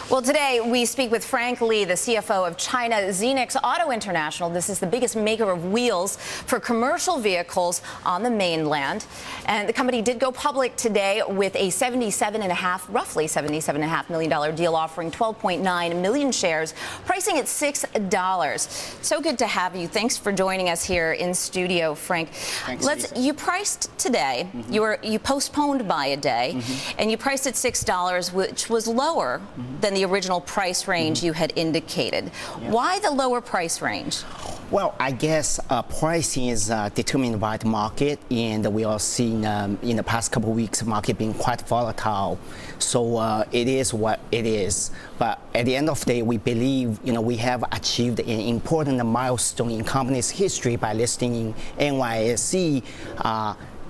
Well, today we speak with Yifan Li, the CFO of China Zenix Auto International. This is the biggest maker of wheels for commercial vehicles on the mainland. And the company did go public today with a roughly $77.5 million deal, offering 12.9 million shares, pricing at $6. So good to have you. Thanks for joining us here in studio, Frank. Thanks, You priced today. You postponed by a day, and you priced at $6, which was lower than the original price range you had indicated. Yeah. Why the lower price range? Well, I guess pricing is determined by the market, and we are seeing in the past couple of weeks, the market being quite volatile. So it is what it is. But at the end of the day, we believe we have achieved an important milestone in company's history by listing in NYSE.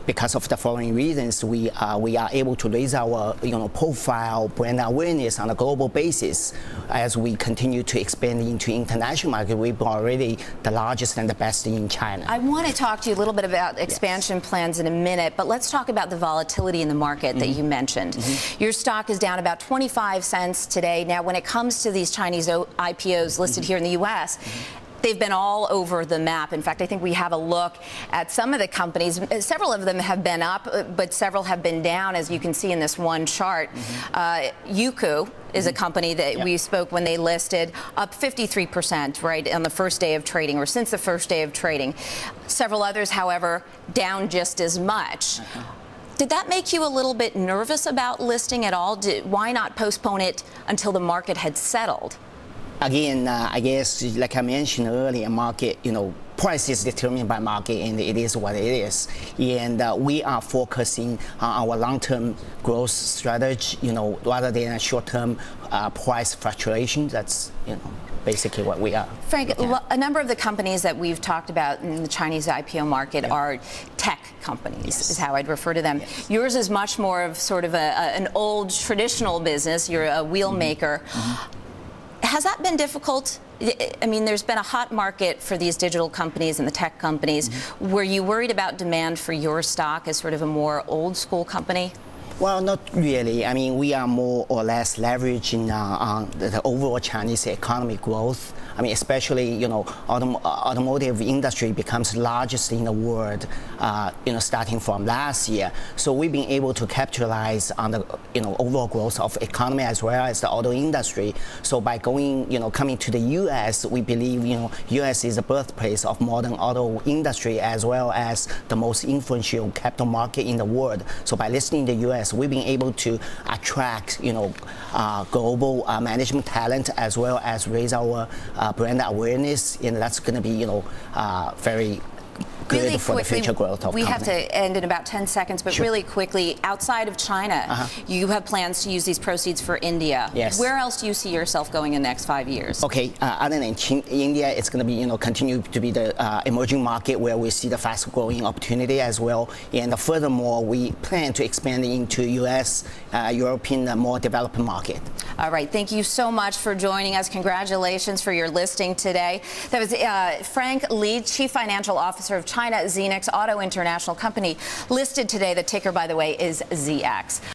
Because of the following reasons, we are able to raise our profile, brand awareness on a global basis. As we continue to expand into international market, we're already the largest and the best in China. I want to talk to you a little bit about expansion plans in a minute, but let's talk about the volatility in the market that you mentioned. Your stock is down about 25 cents today. Now, when it comes to these Chinese IPOs listed here in the U.S., they've been all over the map. In fact, I think we have a look at some of the companies. Several of them have been up, but several have been down, as you can see in this one chart. Youku is a company that we spoke when they listed, up 53%, right, on the first day of trading, or since the first day of trading. Several others, however, down just as much. Did that make you a little bit nervous about listing at all? Why not postpone it until the market had settled? Again, I guess, like I mentioned earlier, market, price is determined by market, and it is what it is. And we are focusing on our long-term growth strategy, rather than a short-term price fluctuation. That's, basically what we are. Frank, a number of the companies that we've talked about in the Chinese IPO market are tech companies, is how I'd refer to them. Yours is much more of sort of an old traditional business. You're a wheel maker. Has that been difficult? I mean, there's been a hot market for these digital companies and the tech companies. Were you worried about demand for your stock as sort of a more old school company? Well, not really. I mean, we are more or less leveraging on the overall Chinese economic growth. I mean, especially, automotive industry becomes largest in the world, starting from last year. So we've been able to capitalize on the, overall growth of economy as well as the auto industry. So by coming to the U.S., we believe, U.S. is the birthplace of modern auto industry as well as the most influential capital market in the world. So by listing in the U.S., we've been able to attract, global management talent as well as raise our brand awareness, and that's going to be, very good really for quickly, the future growth of we company. have to end in about 10 seconds, but really quickly, outside of China, you have plans to use these proceeds for India. Yes. Where else do you see yourself going in the next 5 years? Okay, other than India, it's going to be, continue to be the emerging market where we see the fast growing opportunity as well. And furthermore, we plan to expand into U.S., European, more developed market. All right, thank you so much for joining us. Congratulations for your listing today. That was Yifan Li, Chief Financial Officer of China Zenix Auto International Company, listed today. The ticker, by the way, is ZX.